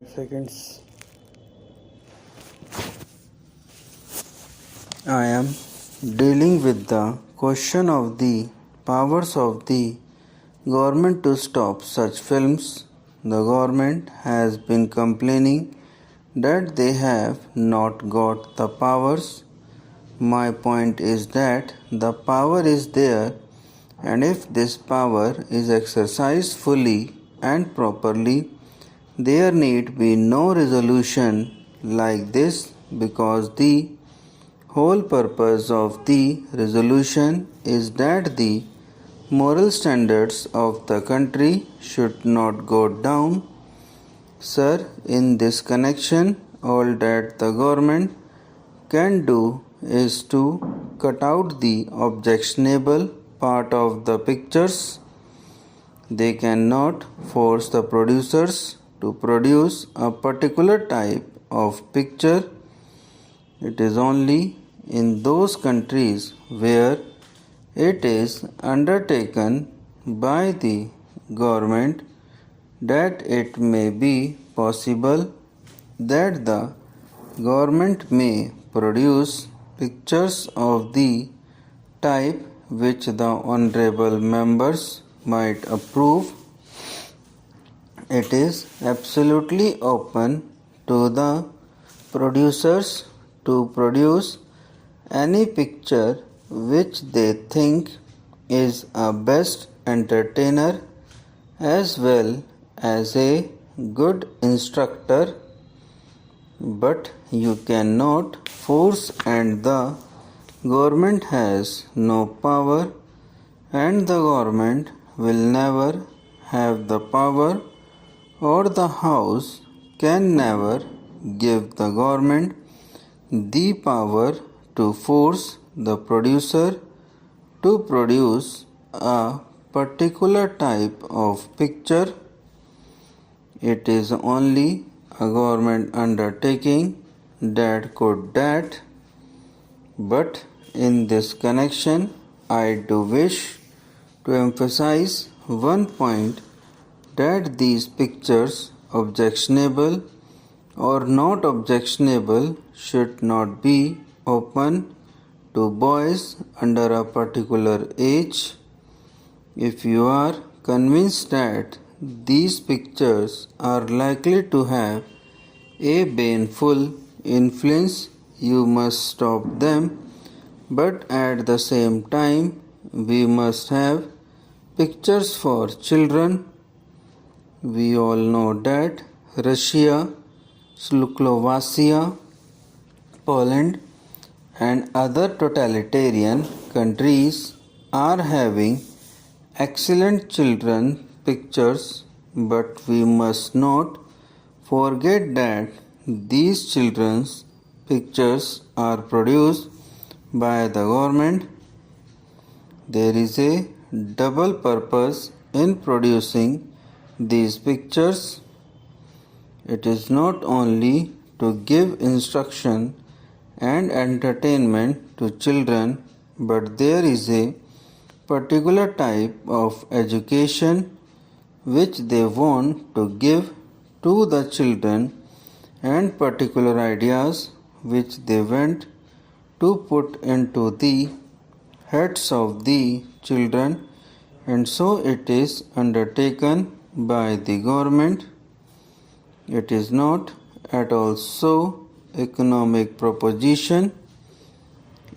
Seconds. I am dealing with the question of the powers of the government to stop such films. The government has been complaining that they have not got the powers. My point is that the power is there, and if this power is exercised fully and properly, there need be no resolution like this, because the whole purpose of the resolution is that the moral standards of the country should not go down. Sir, in this connection, all that the government can do is to cut out the objectionable part of the pictures. They cannot force the producers to produce a particular type of picture. It is only in those countries where it is undertaken by the government that it may be possible that the government may produce pictures of the type which the honorable members might approve. It is absolutely open to the producers to produce any picture which they think is a best entertainer as well as a good instructor, but you cannot force, and the government has no power, and the government will never have the power, or the House can never give the government the power to force the producer to produce a particular type of picture. It is only a government undertaking that could that. But in this connection, I do wish to emphasize one point, that these pictures, objectionable or not objectionable, should not be open to boys under a particular age. If you are convinced that these pictures are likely to have a baneful influence, you must stop them, but at the same time, we must have pictures for children. We all know that Russia, Slovakia, Poland, and other totalitarian countries are having excellent children pictures, but we must not forget that these children's pictures are produced by the government. There is a double purpose in producing these pictures. It is not only to give instruction and entertainment to children, but there is a particular type of education which they want to give to the children, and particular ideas which they want to put into the heads of the children, and so it is undertaken by the government. It is not at all so economic proposition.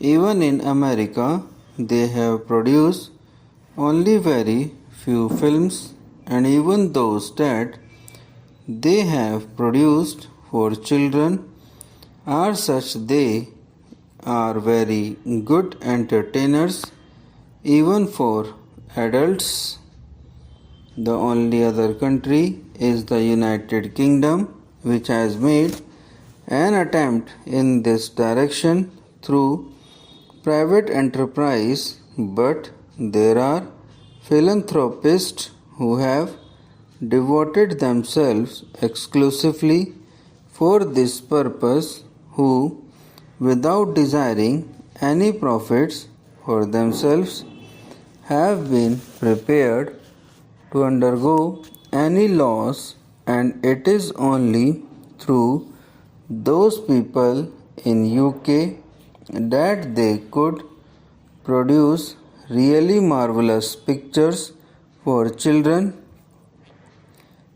Even in America, they have produced only very few films, and even those that they have produced for children are such they are very good entertainers even for adults. The only other country is the United Kingdom, which has made an attempt in this direction through private enterprise, but there are philanthropists who have devoted themselves exclusively for this purpose, who, without desiring any profits for themselves, have been prepared to undergo any loss and it is only through those people in UK that they could produce really marvelous pictures for children.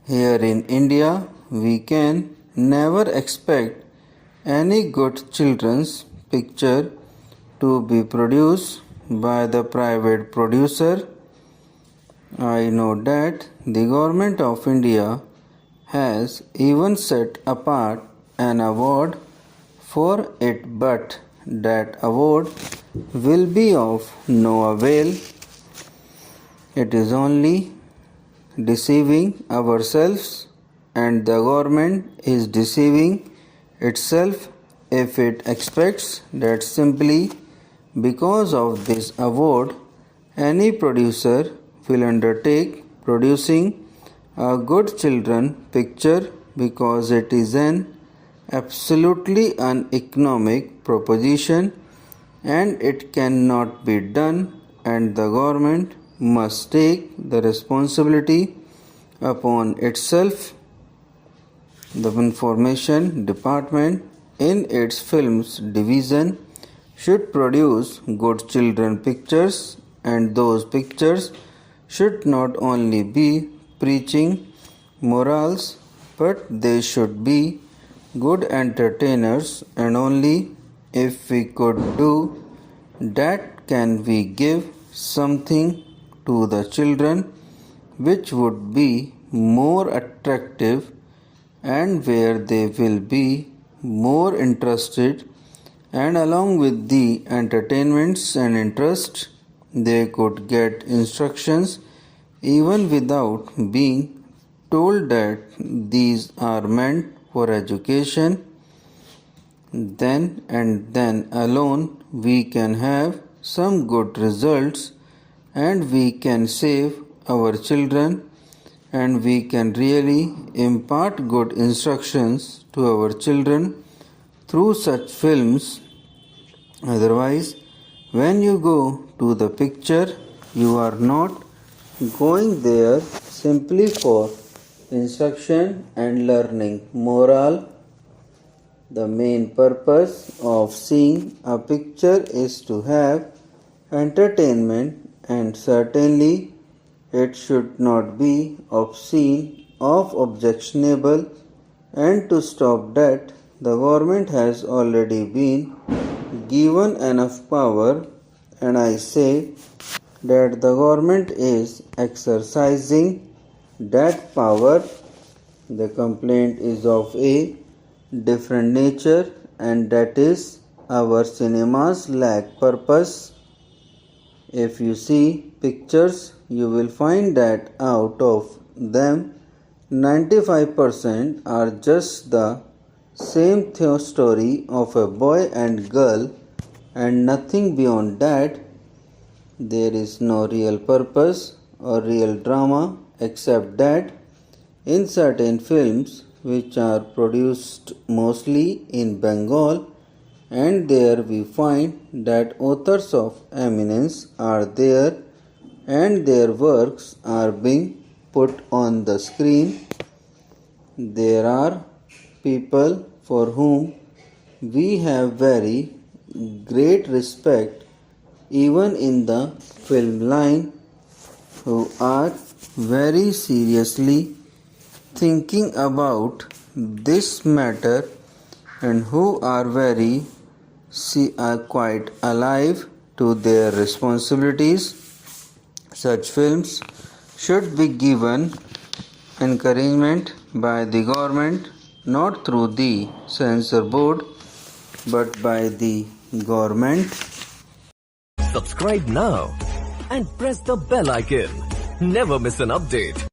Here in India, we can never expect any good children's picture to be produced by the private producer. I know that the government of India has even set apart an award for it, but that award will be of no avail. It is only deceiving ourselves, and the government is deceiving itself if it expects that simply because of this award any producer will undertake producing a good children picture, because it is an absolutely uneconomic proposition and it cannot be done, and the government must take the responsibility upon itself. The information department in its films division should produce good children pictures, and those pictures should not only be preaching morals, but they should be good entertainers, and only if we could do that can we give something to the children which would be more attractive and where they will be more interested, and along with the entertainments and interest they could get instructions even without being told that these are meant for education. Then and then alone we can have some good results, and we can save our children, and we can really impart good instructions to our children through such films. Otherwise, when you go to the picture, you are not going there simply for instruction and learning moral. The main purpose of seeing a picture is to have entertainment, and certainly it should not be obscene or objectionable, and to stop that the government has already been given enough power, and I say that the government is exercising that power. The complaint is of a different nature, and that is our cinemas lack purpose. If you see pictures, you will find that out of them 95% are just the same story of a boy and girl, and nothing beyond that. There is no real purpose or real drama, except that in certain films which are produced mostly in Bengal, and there we find that authors of eminence are there and their works are being put on the screen. There are people for whom we have very great respect even in the film line, who are very seriously thinking about this matter and who are quite alive to their responsibilities. Such films should be given encouragement by the government, not through the censor board, but by the government. Subscribe now and press the bell icon. Never miss an update.